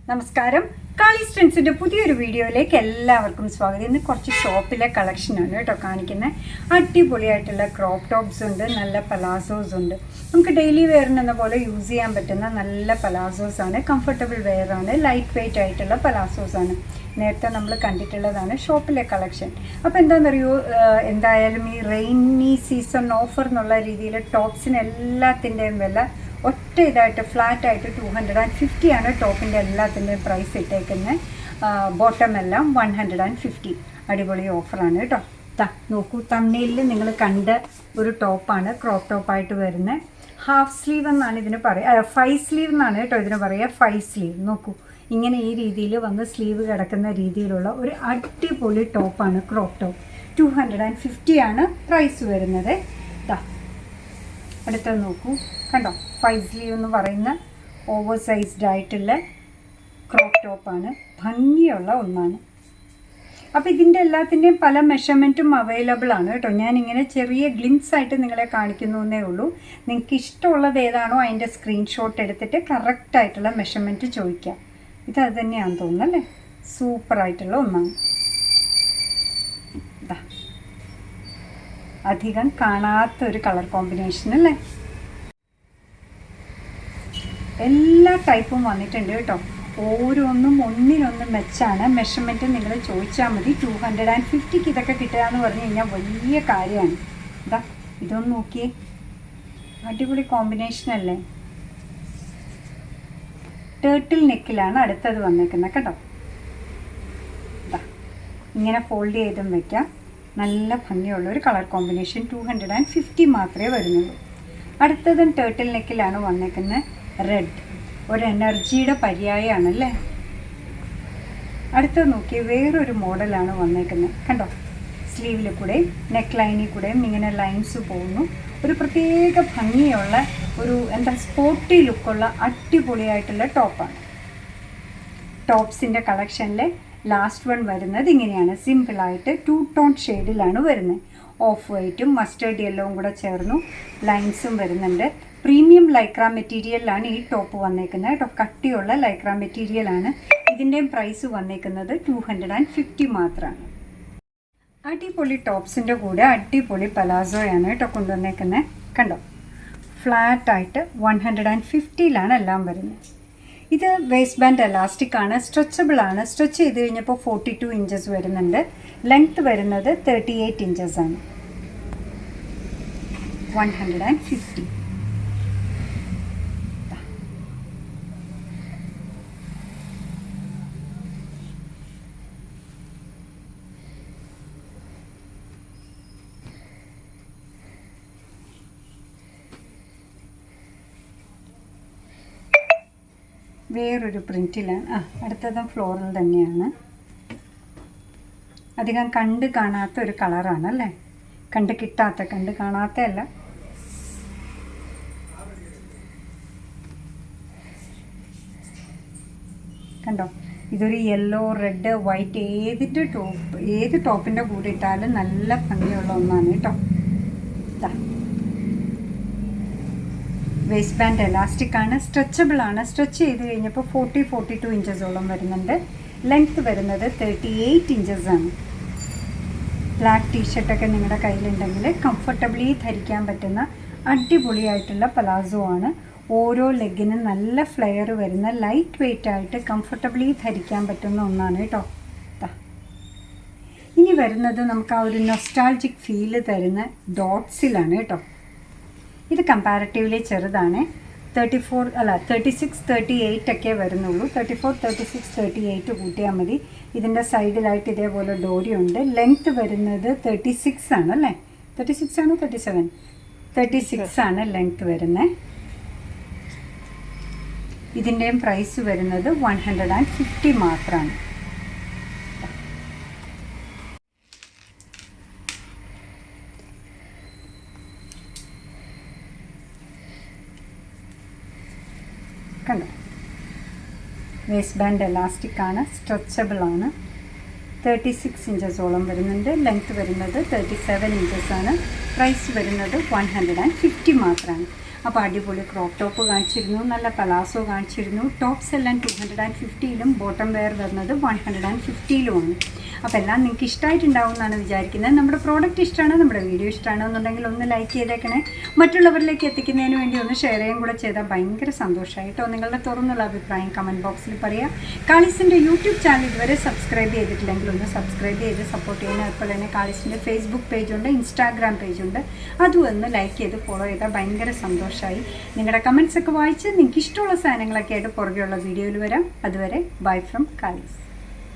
നമസ്കാരം. കാളീസ് ട്രെൻഡ്സിൻ്റെ പുതിയൊരു വീഡിയോയിലേക്ക് എല്ലാവർക്കും സ്വാഗതം. ഇന്ന് കുറച്ച് ഷോപ്പിലെ കളക്ഷനാണ് കേട്ടോ കാണിക്കുന്നത്. അടിപൊളിയായിട്ടുള്ള ക്രോപ്പ് ടോപ്സ് ഉണ്ട്, നല്ല പലാസോസ് ഉണ്ട്. നമുക്ക് ഡെയിലി വെയറിനെന്ന പോലെ യൂസ് ചെയ്യാൻ പറ്റുന്ന നല്ല പലാസോസ് ആണ്. കംഫർട്ടബിൾ വെയറാണ്, ലൈറ്റ് വെയ്റ്റ് ആയിട്ടുള്ള പലാസോസ് ആണ്. നേരത്തെ നമ്മൾ കണ്ടിട്ടുള്ളതാണ് ഷോപ്പിലെ കളക്ഷൻ. അപ്പോൾ എന്താണെന്നറിയോ, എന്തായാലും ഈ റെയിനി സീസൺ ഓഫർ എന്നുള്ള രീതിയിൽ ടോപ്സിന് എല്ലാത്തിൻ്റെയും വില ഒറ്റ ഇതായിട്ട് ഫ്ലാറ്റായിട്ട് 250 ആണ് ടോപ്പിൻ്റെ എല്ലാത്തിൻ്റെയും പ്രൈസ് ഇട്ടേക്കുന്നത്. ബോട്ടം എല്ലാം 150. അടിപൊളി ഓഫറാണ് കേട്ടോ. നോക്കൂ, തമ്മിലിൽ നിങ്ങൾ കണ്ട ഒരു ടോപ്പാണ്, ക്രോപ്പ് ടോപ്പായിട്ട് വരുന്നത്. ഹാഫ് സ്ലീവ് എന്നാണ് ഇതിന് പറയുക, 5 സ്ലീവ് എന്നാണ് കേട്ടോ ഇതിന് പറയുക. 5 സ്ലീവ് നോക്കൂ, ഇങ്ങനെ ഈ രീതിയിൽ വന്ന് സ്ലീവ് കിടക്കുന്ന രീതിയിലുള്ള ഒരു അടിപൊളി ടോപ്പാണ് ക്രോപ്പ് ടോപ്പ്. 250 ആണ് പ്രൈസ് വരുന്നത്. അടുത്തത് നോക്കൂ, കണ്ടോ, 5 സ്ലീവ് എന്ന് പറയുന്ന ഓവർ സൈസ്ഡ് ആയിട്ടുള്ള ക്രോപ്പ് ടോപ്പാണ്. ഭംഗിയുള്ള ഒന്നാണ്. അപ്പോൾ ഇതിൻ്റെ എല്ലാത്തിൻ്റെയും പല മെഷർമെൻറ്റും അവൈലബിൾ ആണ് കേട്ടോ. ഞാനിങ്ങനെ ചെറിയ ഗ്ലിംസ് ആയിട്ട് നിങ്ങളെ കാണിക്കുന്നു എന്നേ ഉള്ളൂ. നിങ്ങൾക്ക് ഇഷ്ടമുള്ളത് ഏതാണോ അതിൻ്റെ സ്ക്രീൻഷോട്ട് എടുത്തിട്ട് കറക്റ്റായിട്ടുള്ള മെഷർമെൻറ്റ് ചോദിക്കാം. ഇത് അത് തന്നെയാണെന്ന് തോന്നുന്നു അല്ലേ. സൂപ്പറായിട്ടുള്ള ഒന്നാണ്. അധികം കാണാത്ത ഒരു കളർ കോമ്പിനേഷൻ അല്ലേ. എല്ലാ ടൈപ്പും വന്നിട്ടുണ്ട് കേട്ടോ. ഓരോന്നും ഒന്നിനൊന്നും മെച്ചാണ്. മെഷർമെൻറ്റ് നിങ്ങൾ ചോദിച്ചാൽ മതി. 250ക്ക് ഇതൊക്കെ കിട്ടുക എന്ന് പറഞ്ഞു കഴിഞ്ഞാൽ വലിയ കാര്യമാണ്. ഇതൊന്ന് നോക്കിയേ, അടിപൊളി കോമ്പിനേഷൻ അല്ലേ. ടേർട്ടിൽ നെക്കിലാണ് അടുത്തത് വന്നേക്കുന്നത് കേട്ടോ. ഇങ്ങനെ ഫോൾഡ് ചെയ്തും വയ്ക്കാം. നല്ല ഭംഗിയുള്ളൊരു കളർ കോമ്പിനേഷൻ. 250 മാത്രമേ വരുന്നുള്ളൂ. അടുത്തതും ടേർട്ടിൽ നെക്കിലാണ് വന്നേക്കുന്നത്. റെഡ് ഒരു എനർജിയുടെ പര്യായമാണല്ലേ. അടുത്തത് നോക്കി, വേറൊരു മോഡലാണ് വന്നേക്കുന്നത്. കണ്ടോ, സ്ലീവിൽ കൂടെയും നെക്ക് ലൈനിൽ കൂടെയും ഇങ്ങനെ ലൈൻസ് പോകുന്നു. ഒരു പ്രത്യേക ഭംഗിയുള്ള ഒരു സ്പോർട്ടി ലുക്കുള്ള അടിപൊളിയായിട്ടുള്ള ടോപ്പാണ്. ടോപ്സിൻ്റെ കളക്ഷനിലെ ലാസ്റ്റ് വൺ വരുന്നത് ഇങ്ങനെയാണ്. സിമ്പിളായിട്ട് 2 ടോൺ ഷെയ്ഡിലാണ് വരുന്നത്. ഓഫ് വൈറ്റും മസ്റ്റേർഡ് യെല്ലോവും കൂടെ ചേർന്നു ലൈൻസും വരുന്നുണ്ട്. പ്രീമിയം ലൈക്ര മെറ്റീരിയലിലാണ് ഈ ടോപ്പ് വന്നേക്കുന്നത് കേട്ടോ. കട്ടിയുള്ള ലൈക്ര മെറ്റീരിയലാണ്. ഇതിൻ്റെയും പ്രൈസ് വന്നേക്കുന്നത് 250 മാത്രമാണ്. അടിപൊളി ടോപ്സിൻ്റെ കൂടെ അടിപൊളി പലാസോയാണ് കേട്ടോ കൊണ്ടുവന്നേക്കുന്നത്. കണ്ടോ, ഫ്ലാറ്റായിട്ട് 150ലാണ് എല്ലാം വരുന്നത്. ഇത് വേസ്റ്റ് ബാൻഡ് എലാസ്റ്റിക് ആണ്, സ്ട്രെച്ചബിൾ ആണ്. സ്ട്രെച്ച് ചെയ്ത് കഴിഞ്ഞപ്പോൾ 42 ഇഞ്ചസ് വരുന്നുണ്ട്. ലെങ്ത് വരുന്നത് 38 ഇഞ്ചസ് ആണ്. 150. വേറൊരു പ്രിൻറ്റിലാണ്. അടുത്തതും ഫ്ലോറൽ തന്നെയാണ്. അധികം കണ്ട് കാണാത്ത ഒരു കളറാണ് അല്ലേ. കണ്ട് കാണാത്ത അല്ല. കണ്ടോ, ഇതൊരു യെല്ലോ, റെഡ്, വൈറ്റ് ഏത് ടോപ്പിൻ്റെ കൂടെ ഇട്ടാലും നല്ല ഭംഗിയുള്ള ഒന്നാണ് കേട്ടോ. വേസ്റ്റ് ബാൻഡ് എലാസ്റ്റിക് ആണ്, സ്ട്രെച്ചബിൾ ആണ്. സ്ട്രെച്ച് ചെയ്ത് കഴിഞ്ഞപ്പോൾ 42 ഇഞ്ചസോളം വരുന്നുണ്ട്. ലെങ്ത്ത് വരുന്നത് 38 ഇഞ്ചസ് ആണ്. ബ്ലാക്ക് ടീഷർട്ടൊക്കെ നിങ്ങളുടെ കയ്യിലുണ്ടെങ്കിൽ കംഫർട്ടബിളി ധരിക്കാൻ പറ്റുന്ന അടിപൊളിയായിട്ടുള്ള പലാസോ ആണ്. ഓരോ ലെഗിനും നല്ല ഫ്ലെയർ വരുന്ന ലൈറ്റ് വെയ്റ്റ് ആയിട്ട് കംഫർട്ടബിളി ധരിക്കാൻ പറ്റുന്ന ഒന്നാണ് കേട്ടോ. ഇനി വരുന്നത് നമുക്ക് ആ ഒരു നൊസ്റ്റാൾജിക് ഫീല് തരുന്ന ഡോട്ട്സിലാണ് കേട്ടോ. ഇത് കമ്പാരറ്റീവ്ലി ചെറുതാണ്. 36, 38 ഒക്കെ വരുന്നുള്ളൂ. 34, 36, 38 കൂട്ടിയാൽ മതി. ഇതിൻ്റെ സൈഡിലായിട്ട് ഇതേപോലെ ഡോരിയുണ്ട്. ലെങ്ത്ത് വരുന്നത് 36 ആണ് അല്ലേ. 36 ആണോ 37? 36 ആണ് ലെങ്ത്ത് വരുന്നത്. ഇതിൻ്റെയും പ്രൈസ് വരുന്നത് 150 മാത്രമാണ്. കണ്ടോ, വേസ്റ്റ് ബാൻഡ് എലാസ്റ്റിക് ആണ്, സ്ട്രെച്ചബിൾ ആണ്. 36 ഇഞ്ചസോളം വരുന്നുണ്ട്. ലെങ്ത്ത് വരുന്നത് 37 ഇഞ്ചസ് ആണ്. പ്രൈസ് വരുന്നത് 150 മാത്രമാണ്. അപ്പോൾ അടിപൊളി ക്രോപ്പ് ടോപ്പ് കാണിച്ചിരുന്നു, നല്ല പലാസോ കാണിച്ചിരുന്നു. ടോപ്സ് എല്ലാം 250-ലും ബോട്ടം വെയർ വരുന്നത് 150-ലുമാണ്. അപ്പോൾ എല്ലാം നിങ്ങൾക്ക് ഇഷ്ടമായിട്ടുണ്ടാവും എന്നാണ് വിചാരിക്കുന്നത്. നമ്മുടെ പ്രോഡക്റ്റ് ഇഷ്ടമാണ്, നമ്മുടെ വീഡിയോ ഇഷ്ടമാണോ എന്നുണ്ടെങ്കിൽ ഒന്ന് ലൈക്ക് ചെയ്തേക്കണേ. മറ്റുള്ളവരിലേക്ക് എത്തിക്കുന്നതിന് വേണ്ടി ഒന്ന് ഷെയർ ചെയ്യുകയും കൂടെ ചെയ്താൽ ഭയങ്കര സന്തോഷമായിട്ടോ. നിങ്ങളുടെ തുറന്നുള്ള അഭിപ്രായം കമൻറ്റ് ബോക്സിൽ പറയുക. കാളിസിൻ്റെ യൂട്യൂബ് ചാനൽ ഇതുവരെ സബ്സ്ക്രൈബ് ചെയ്തിട്ടില്ലെങ്കിൽ ഒന്ന് സബ്സ്ക്രൈബ് ചെയ്ത് സപ്പോർട്ട് ചെയ്യുന്നത്. അതുപോലെ തന്നെ കാളിസിൻ്റെ ഫേസ്ബുക്ക് പേജുണ്ട്, ഇൻസ്റ്റാഗ്രാം പേജുണ്ട്, അതും ഒന്ന് ലൈക്ക് ചെയ്ത് ഫോളോ ചെയ്താൽ ഭയങ്കര സന്തോഷമായി. നിങ്ങളുടെ കമൻറ്റ്സ് ഒക്കെ വായിച്ച് നിങ്ങൾക്ക് ഇഷ്ടമുള്ള സാധനങ്ങളൊക്കെ ആയിട്ട് പുറകെയുള്ള വീഡിയോയിൽ വരാം. അതുവരെ ബൈ ഫ്രം കാളിസ്.